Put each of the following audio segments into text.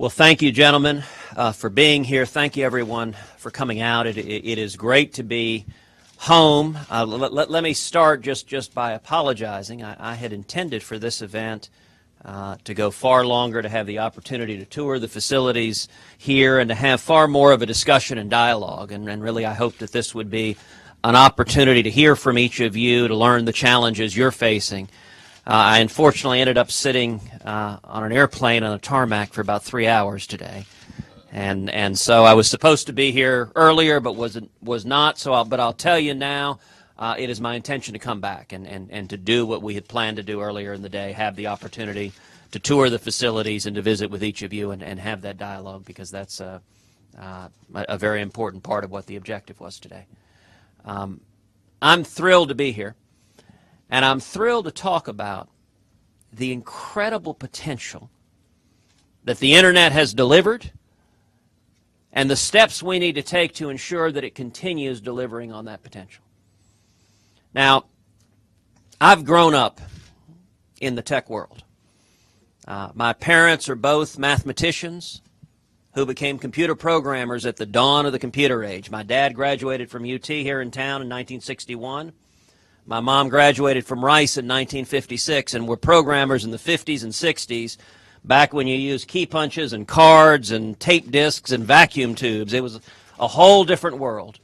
Well, thank you, gentlemen, for being here. Thank you, everyone, for coming out. It is great to be home. Let me start just by apologizing. I had intended for this event to go far longer, to have the opportunity to tour the facilities here and to have far more of a discussion and dialogue. And really, I hope that this would be an opportunity to hear from each of you, to learn the challenges you're facing. I unfortunately ended up sitting on an airplane on a tarmac for about 3 hours today, and so I was supposed to be here earlier, but was not. But I'll tell you now, it is my intention to come back and to do what we had planned to do earlier in the day, have the opportunity to tour the facilities and to visit with each of you and have that dialogue, because that's a very important part of what the objective was today. I'm thrilled to be here. And I'm thrilled to talk about the incredible potential that the Internet has delivered and the steps we need to take to ensure that it continues delivering on that potential. Now, I've grown up in the tech world. My parents are both mathematicians who became computer programmers at the dawn of the computer age. My dad graduated from UT here in town in 1961. My mom graduated from Rice in 1956 and were programmers in the 50s and 60s, back when you used key punches and cards and tape discs and vacuum tubes. It was a whole different world.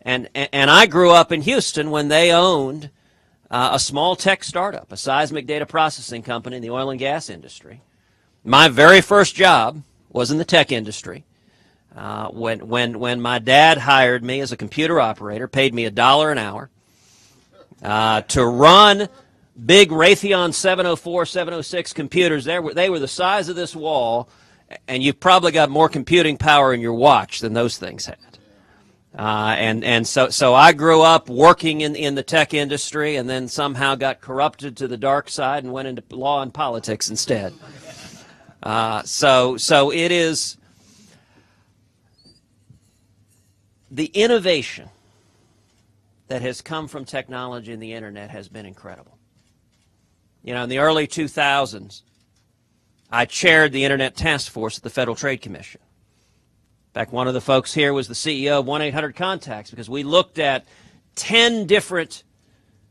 And I grew up in Houston when they owned a small tech startup, a seismic data processing company in the oil and gas industry. My very first job was in the tech industry. When my dad hired me as a computer operator, paid me $1 an hour, to run big Raytheon 704, 706 computers. They were the size of this wall, and you've probably got more computing power in your watch than those things had. So I grew up working in the tech industry, and then somehow got corrupted to the dark side and went into law and politics instead. So it is the innovation that has come from technology and the Internet has been incredible. You know, in the early 2000s, I chaired the Internet Task Force at the Federal Trade Commission. In fact, one of the folks here was the CEO of 1-800-CONTACTS, because we looked at 10 different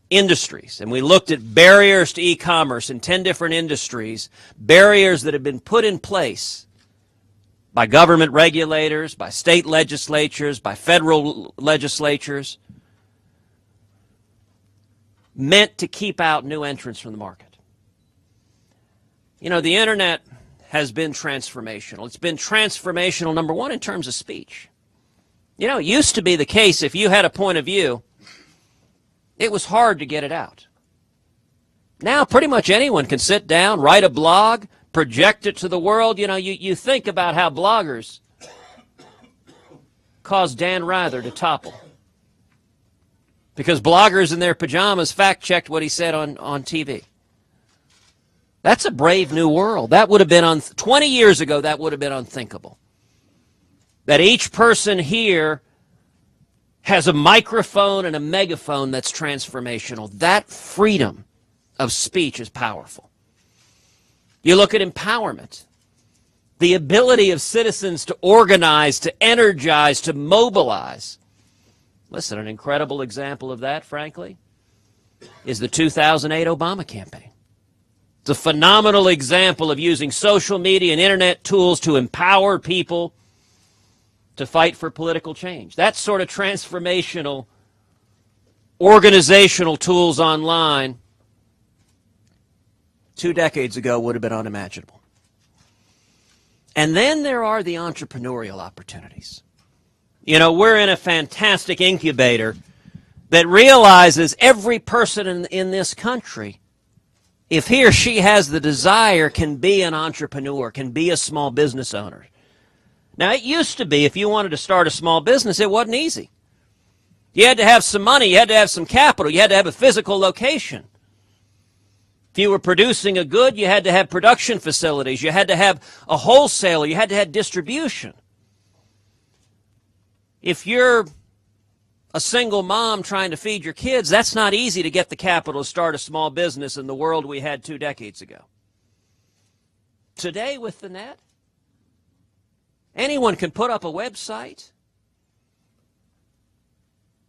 industries, and we looked at barriers to e-commerce in 10 different industries, barriers that have been put in place by government regulators, by state legislatures, by federal legislatures, meant to keep out new entrants from the market. You know, the Internet has been transformational. It's been transformational, number one, in terms of speech. You know, it used to be the case, if you had a point of view, it was hard to get it out. Now pretty much anyone can sit down, write a blog, project it to the world. You know, you think about how bloggers caused Dan Rather to topple, because bloggers in their pajamas fact-checked what he said on TV. That's a brave new world. That would have been 20 years ago, that would have been unthinkable. That each person here has a microphone and a megaphone that's transformational. That freedom of speech is powerful. You look at empowerment, the ability of citizens to organize, to energize, to mobilize. Listen, an incredible example of that, frankly, is the 2008 Obama campaign. It's a phenomenal example of using social media and Internet tools to empower people to fight for political change. That sort of transformational organizational tools online 2 decades ago would have been unimaginable. And then there are the entrepreneurial opportunities. You know, we're in a fantastic incubator that realizes every person in this country, if he or she has the desire, can be an entrepreneur, can be a small business owner. Now, it used to be, if you wanted to start a small business, it wasn't easy. You had to have some money, you had to have some capital, you had to have a physical location. If you were producing a good, you had to have production facilities, you had to have a wholesaler, you had to have distribution. If you're a single mom trying to feed your kids, that's not easy to get the capital to start a small business in the world we had 2 decades ago. Today with the net, Anyone can put up a website,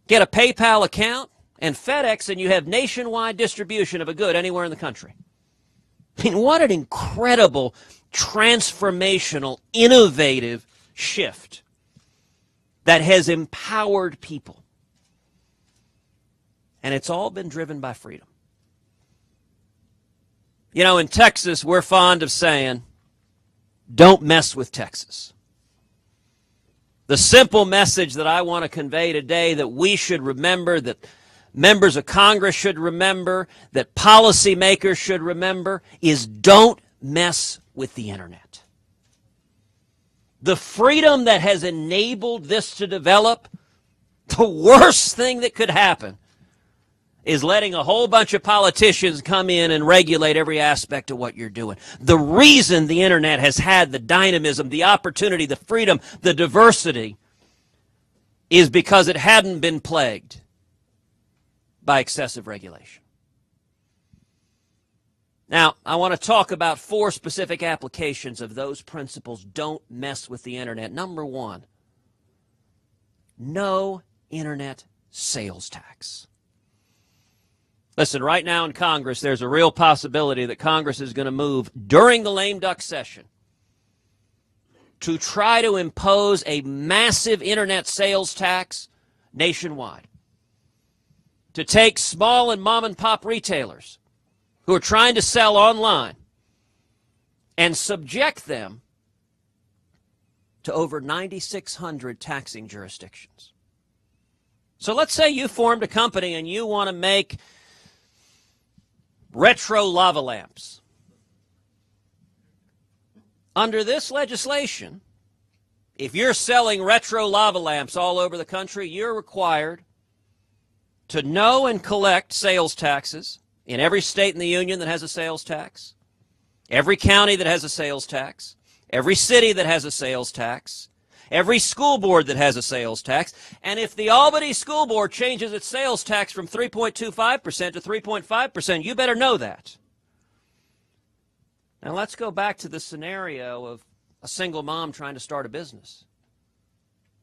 get a PayPal account, and FedEx, and you have nationwide distribution of a good anywhere in the country. I mean, what an incredible, transformational, innovative shift that has empowered people. And it's all been driven by freedom. You know, in Texas, we're fond of saying, don't mess with Texas. The simple message that I want to convey today that we should remember, that members of Congress should remember, that policymakers should remember, is don't mess with the internet. The freedom that has enabled this to develop, the worst thing that could happen is letting a whole bunch of politicians come in and regulate every aspect of what you're doing. The reason the internet has had the dynamism, the opportunity, the freedom, the diversity is because it hadn't been plagued by excessive regulation. Now, I want to talk about 4 specific applications of those principles. Don't mess with the internet. Number 1, no internet sales tax. Listen, right now in Congress, there's a real possibility that Congress is going to move during the lame duck session to try to impose a massive internet sales tax nationwide, to take small and mom and pop retailers who are trying to sell online and subject them to over 9,600 taxing jurisdictions. So let's say you formed a company and you want to make retro lava lamps. Under this legislation, if you're selling retro lava lamps all over the country, you're required to know and collect sales taxes in every state in the union that has a sales tax, every county that has a sales tax, every city that has a sales tax, every school board that has a sales tax. And if the Albany School Board changes its sales tax from 3.25% to 3.5%, you better know that. Now let's go back to the scenario of a single mom trying to start a business.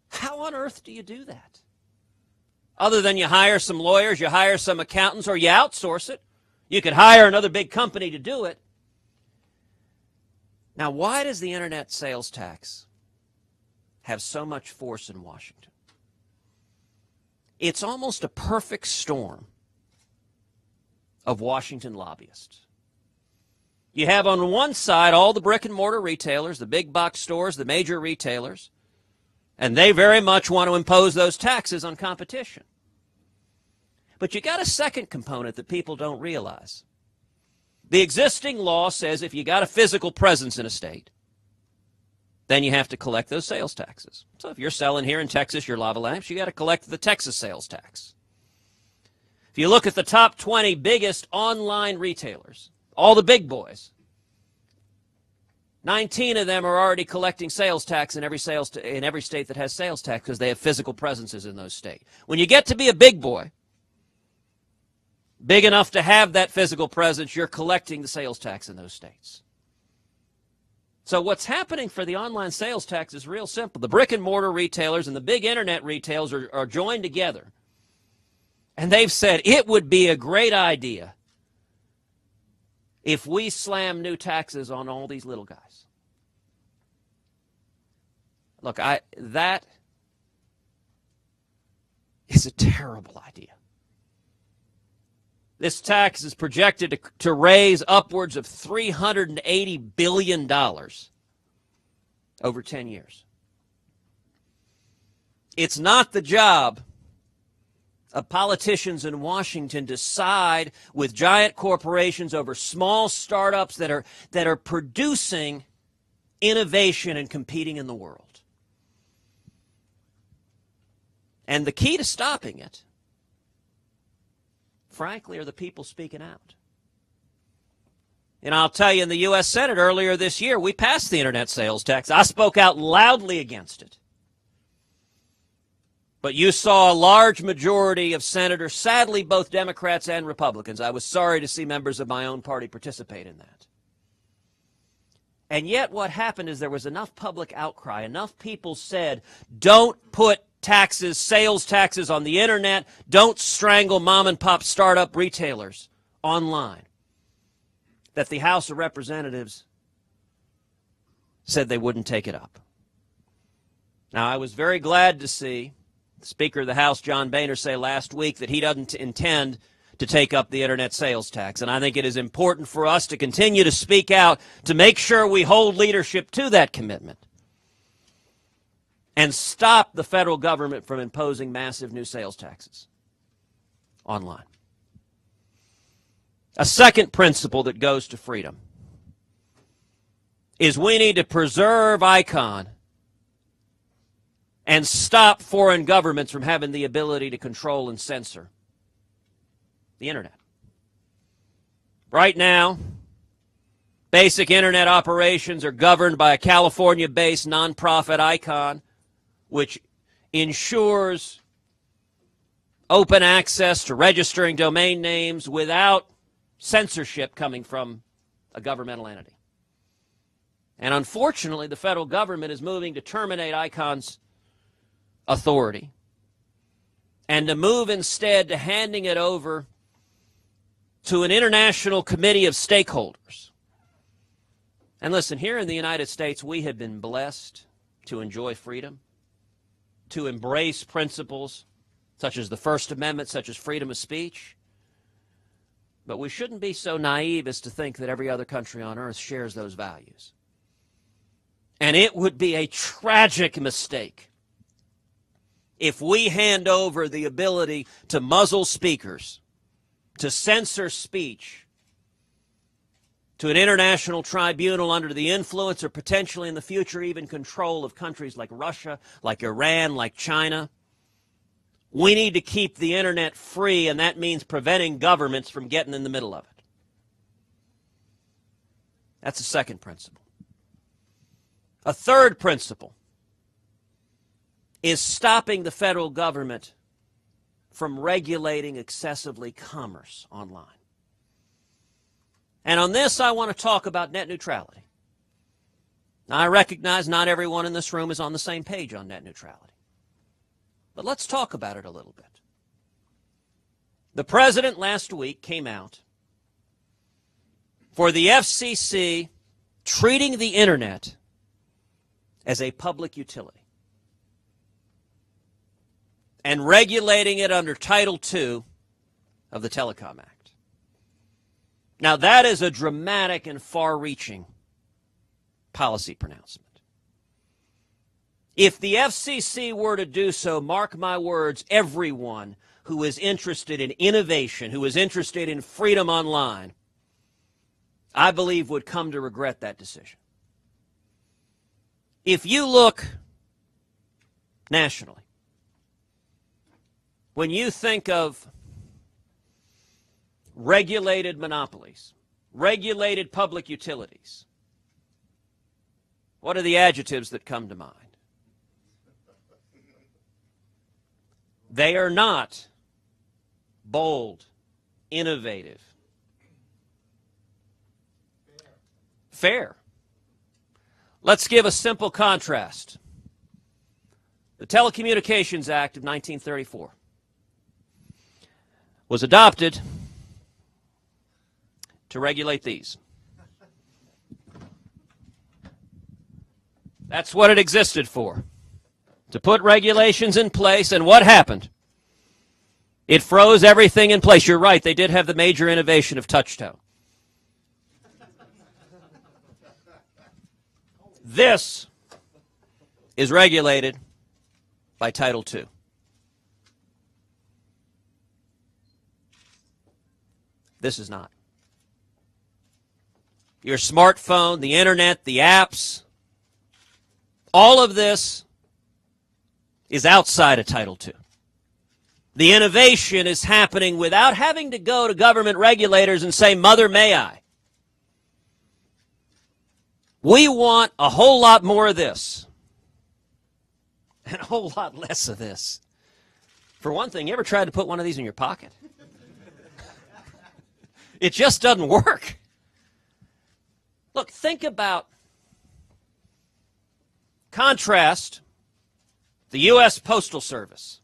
How on earth do you do that? Other than you hire some lawyers, you hire some accountants, or you outsource it. You could hire another big company to do it. Now, why does the internet sales tax have so much force in Washington? It's almost a perfect storm of Washington lobbyists. You have on one side all the brick and mortar retailers, the big box stores, the major retailers, and they very much want to impose those taxes on competition. But you got a second component that people don't realize. The existing law says if you got a physical presence in a state, then you have to collect those sales taxes. So if you're selling here in Texas your lava lamps, you got to collect the Texas sales tax. If you look at the top 20 biggest online retailers, all the big boys, 19 of them are already collecting sales tax in every state that has sales tax because they have physical presences in those states. When you get to be a big boy, big enough to have that physical presence, you're collecting the sales tax in those states. So what's happening for the online sales tax is real simple. The brick and mortar retailers and the big internet retailers are joined together. And they've said it would be a great idea if we slam new taxes on all these little guys. Look, that is a terrible idea. This tax is projected to raise upwards of $380 billion over 10 years. It's not the job of politicians in Washington to side with giant corporations over small startups that are producing innovation and competing in the world. And the key to stopping it, frankly, are the people speaking out. And I'll tell you, in the U.S. Senate earlier this year, we passed the internet sales tax. I spoke out loudly against it. But you saw a large majority of senators, sadly both Democrats and Republicans. I was sorry to see members of my own party participate in that. And yet what happened is there was enough public outcry, enough people said, don't put taxes, sales taxes on the internet, don't strangle mom and pop startup retailers online, that the House of Representatives said they wouldn't take it up. Now, I was very glad to see the Speaker of the House, John Boehner, say last week that he doesn't intend to take up the internet sales tax. And I think it is important for us to continue to speak out to make sure we hold leadership to that commitment and stop the federal government from imposing massive new sales taxes online. A second principle that goes to freedom is we need to preserve ICON and stop foreign governments from having the ability to control and censor the internet. Right now, basic internet operations are governed by a California-based nonprofit ICON, which ensures open access to registering domain names without censorship coming from a governmental entity. And unfortunately, the federal government is moving to terminate ICON's authority and to move instead to handing it over to an international committee of stakeholders. And listen, here in the United States, we have been blessed to enjoy freedom, to embrace principles such as the First Amendment, such as freedom of speech. But we shouldn't be so naive as to think that every other country on earth shares those values. And it would be a tragic mistake if we hand over the ability to muzzle speakers, to censor speech, to an international tribunal under the influence or potentially in the future even control of countries like Russia, like Iran, like China. We need to keep the internet free, and that means preventing governments from getting in the middle of it. That's the second principle. A third principle is stopping the federal government from regulating excessively commerce online. And on this, I want to talk about net neutrality. Now, I recognize not everyone in this room is on the same page on net neutrality. But let's talk about it a little bit. The president last week came out for the FCC treating the internet as a public utility and regulating it under Title II of the Telecom Act. Now, that is a dramatic and far-reaching policy pronouncement. If the FCC were to do so, mark my words, everyone who is interested in innovation, who is interested in freedom online, I believe would come to regret that decision. If you look nationally, when you think of regulated monopolies, regulated public utilities, what are the adjectives that come to mind? They are not bold, innovative, fair. Let's give a simple contrast. The Telecommunications Act of 1934 was adopted to regulate these. That's what it existed for, to put regulations in place, and what happened? It froze everything in place. You're right, they did have the major innovation of touch-tone. This is regulated by Title II. This is not. Your smartphone, the internet, the apps, all of this is outside of Title II. The innovation is happening without having to go to government regulators and say, "Mother, may I?" We want a whole lot more of this and a whole lot less of this. For one thing, you ever tried to put one of these in your pocket? It just doesn't work. Look, think about Contrast the U.S. Postal Service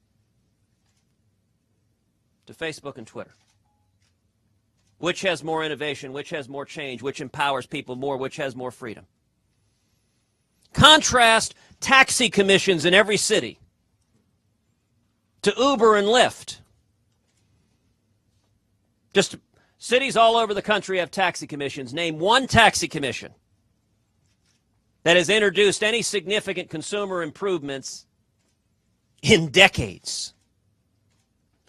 to Facebook and Twitter. Which has more innovation? Which has more change? Which empowers people more? Which has more freedom? Contrast taxi commissions in every city to Uber and Lyft. Just cities all over the country have taxi commissions. Name one taxi commission that has introduced any significant consumer improvements in decades.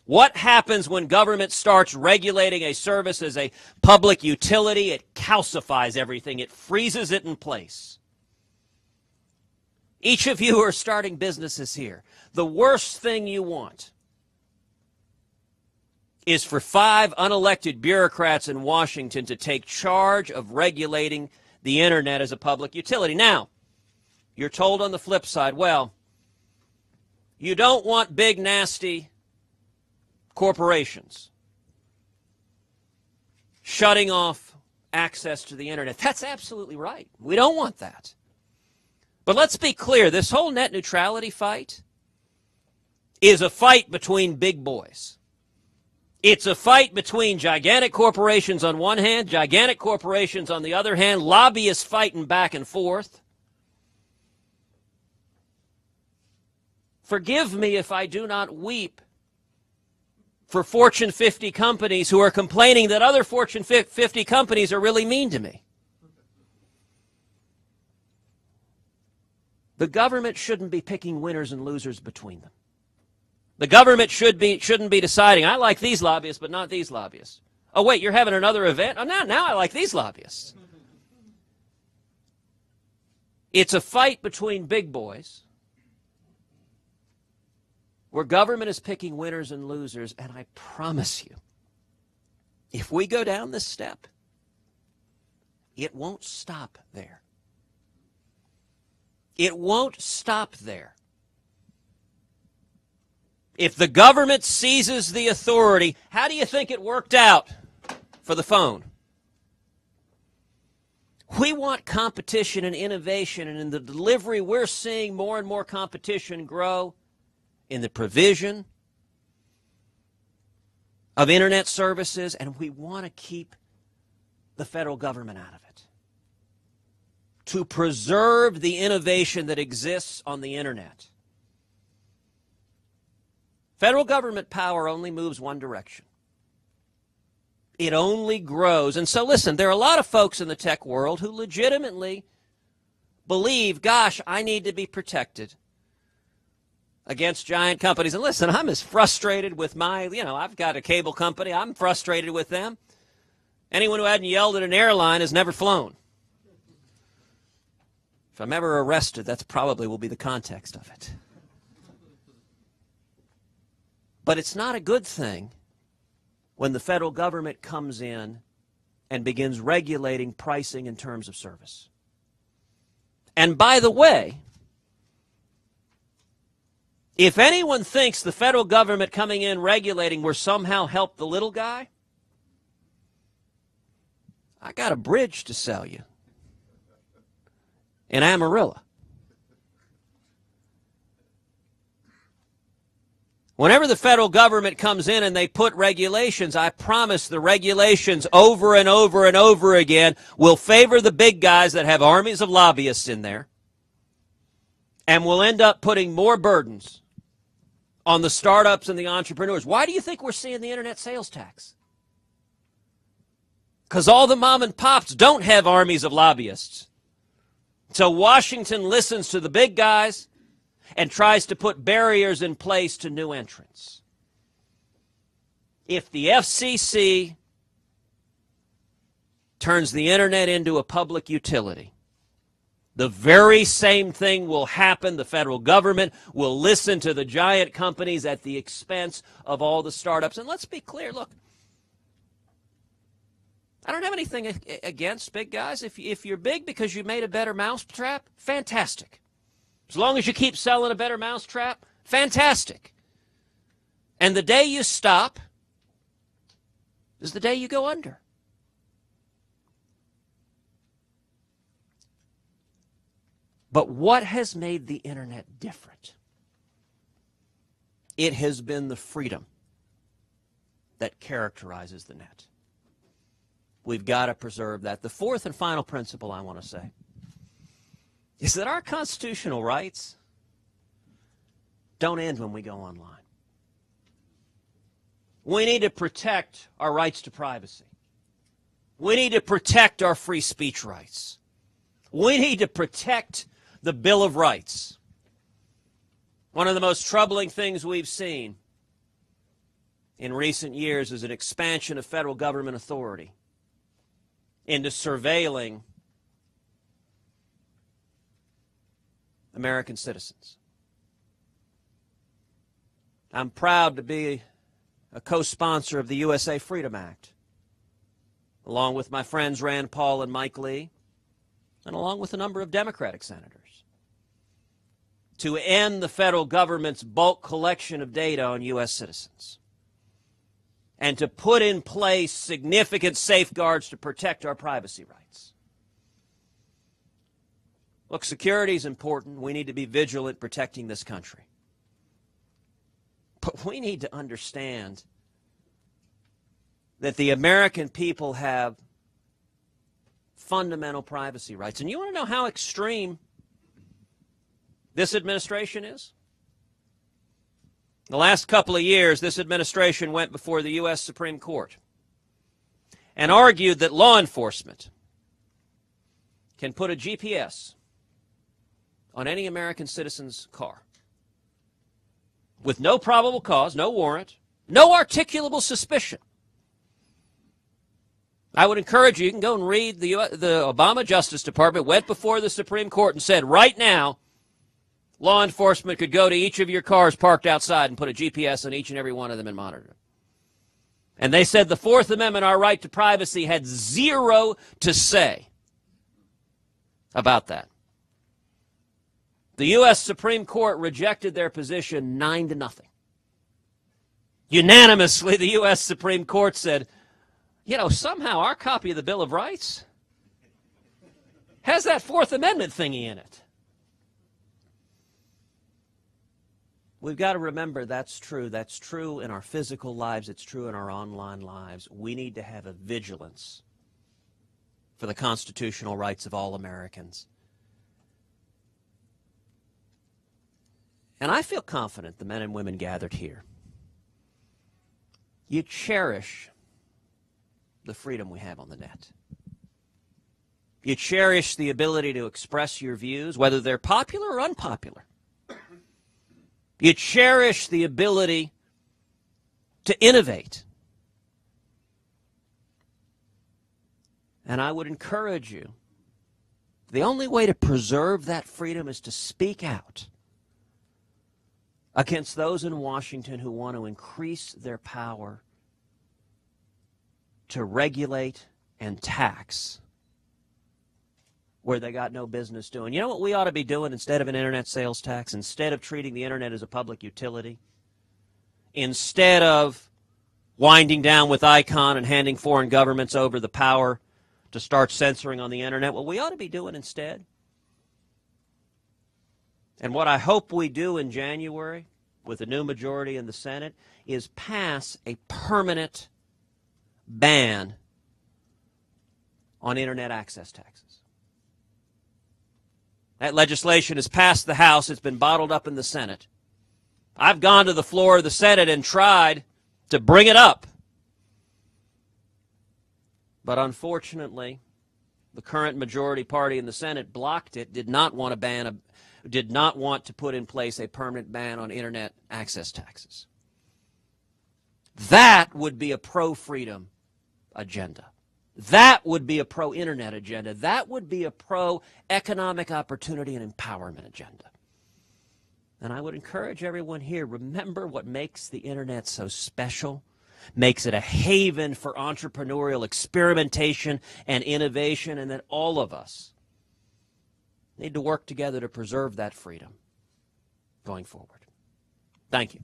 What happens when government starts regulating a service as a public utility? It calcifies everything. It freezes it in place. Each of you who are starting businesses here, the worst thing you want is for 5 unelected bureaucrats in Washington to take charge of regulating the internet as a public utility. Now, you're told on the flip side, well, you don't want big, nasty corporations shutting off access to the internet. That's absolutely right. We don't want that. But let's be clear, this whole net neutrality fight is a fight between big boys. It's a fight between gigantic corporations on one hand, gigantic corporations on the other hand, lobbyists fighting back and forth. Forgive me if I do not weep for Fortune 50 companies who are complaining that other Fortune 50 companies are really mean to me. The government shouldn't be picking winners and losers between them. The government shouldn't be deciding, I like these lobbyists, but not these lobbyists. Oh, wait, you're having another event? Oh, now I like these lobbyists. It's a fight between big boys where government is picking winners and losers, and I promise you, if we go down this step, it won't stop there. It won't stop there. If the government seizes the authority, how do you think it worked out for the phone? We want competition and innovation, and in the delivery, we're seeing more and more competition grow in the provision of internet services, and we want to keep the federal government out of it. To preserve the innovation that exists on the internet. Federal government power only moves one direction. It only grows. And so listen, there are a lot of folks in the tech world who legitimately believe, gosh, I need to be protected against giant companies. And listen, I'm as frustrated with I've got a cable company. I'm frustrated with them. Anyone who hadn't yelled at an airline has never flown. If I'm ever arrested, that's probably will be the context of it. But it's not a good thing when the federal government comes in and begins regulating pricing in terms of service. And by the way, if anyone thinks the federal government coming in regulating will somehow help the little guy, I got a bridge to sell you in Amarillo. Whenever the federal government comes in and they put regulations, I promise the regulations over and over and over again will favor the big guys that have armies of lobbyists in there, and will end up putting more burdens on the startups and the entrepreneurs. Why do you think we're seeing the internet sales tax? Because all the mom and pops don't have armies of lobbyists. So Washington listens to the big guys and tries to put barriers in place to new entrants. If the FCC turns the internet into a public utility, the very same thing will happen. The federal government will listen to the giant companies at the expense of all the startups. And let's be clear, look, I don't have anything against big guys. If you're big because you made a better mousetrap, fantastic. As long as you keep selling a better mousetrap, fantastic. And the day you stop is the day you go under. But what has made the internet different? It has been the freedom that characterizes the net. We've got to preserve that. The fourth and final principle I want to say is that our constitutional rights don't end when we go online. We need to protect our rights to privacy. We need to protect our free speech rights. We need to protect the Bill of Rights. One of the most troubling things we've seen in recent years is an expansion of federal government authority into surveilling American citizens. I'm proud to be a co-sponsor of the USA Freedom Act, along with my friends Rand Paul and Mike Lee, and along with a number of Democratic senators, to end the federal government's bulk collection of data on U.S. citizens and to put in place significant safeguards to protect our privacy rights. Look, security is important. We need to be vigilant protecting this country. But we need to understand that the American people have fundamental privacy rights. And you want to know how extreme this administration is? The last couple of years, this administration went before the U.S. Supreme Court and argued that law enforcement can put a GPS on any American citizen's car with no probable cause, no warrant, no articulable suspicion. I would encourage you, you can go and read the Obama Justice Department went before the Supreme Court and said, right now, law enforcement could go to each of your cars parked outside and put a GPS on each and every one of them and monitor them. And they said the Fourth Amendment, our right to privacy, had zero to say about that. The U.S. Supreme Court rejected their position 9-0. Unanimously, the U.S. Supreme Court said, you know, somehow our copy of the Bill of Rights has that Fourth Amendment thingy in it. We've got to remember that's true. That's true in our physical lives. It's true in our online lives. We need to have a vigilance for the constitutional rights of all Americans. And I feel confident the men and women gathered here, you cherish the freedom we have on the net. You cherish the ability to express your views, whether they're popular or unpopular. You cherish the ability to innovate. And I would encourage you, the only way to preserve that freedom is to speak out against those in Washington who want to increase their power to regulate and tax where they got no business doing. You know what we ought to be doing instead of an internet sales tax? Instead of treating the internet as a public utility? Instead of winding down with ICON and handing foreign governments over the power to start censoring on the internet, what we ought to be doing instead, and what I hope we do in January with a new majority in the Senate, is pass a permanent ban on internet access taxes. That legislation has passed the House. It's been bottled up in the Senate. I've gone to the floor of the Senate and tried to bring it up. But unfortunately, the current majority party in the Senate blocked it, did not want to put in place a permanent ban on internet access taxes. That would be a pro-freedom agenda. That would be a pro-internet agenda. That would be a pro-economic opportunity and empowerment agenda. And I would encourage everyone here, remember what makes the internet so special, makes it a haven for entrepreneurial experimentation and innovation, and that all of us need to work together to preserve that freedom going forward. Thank you.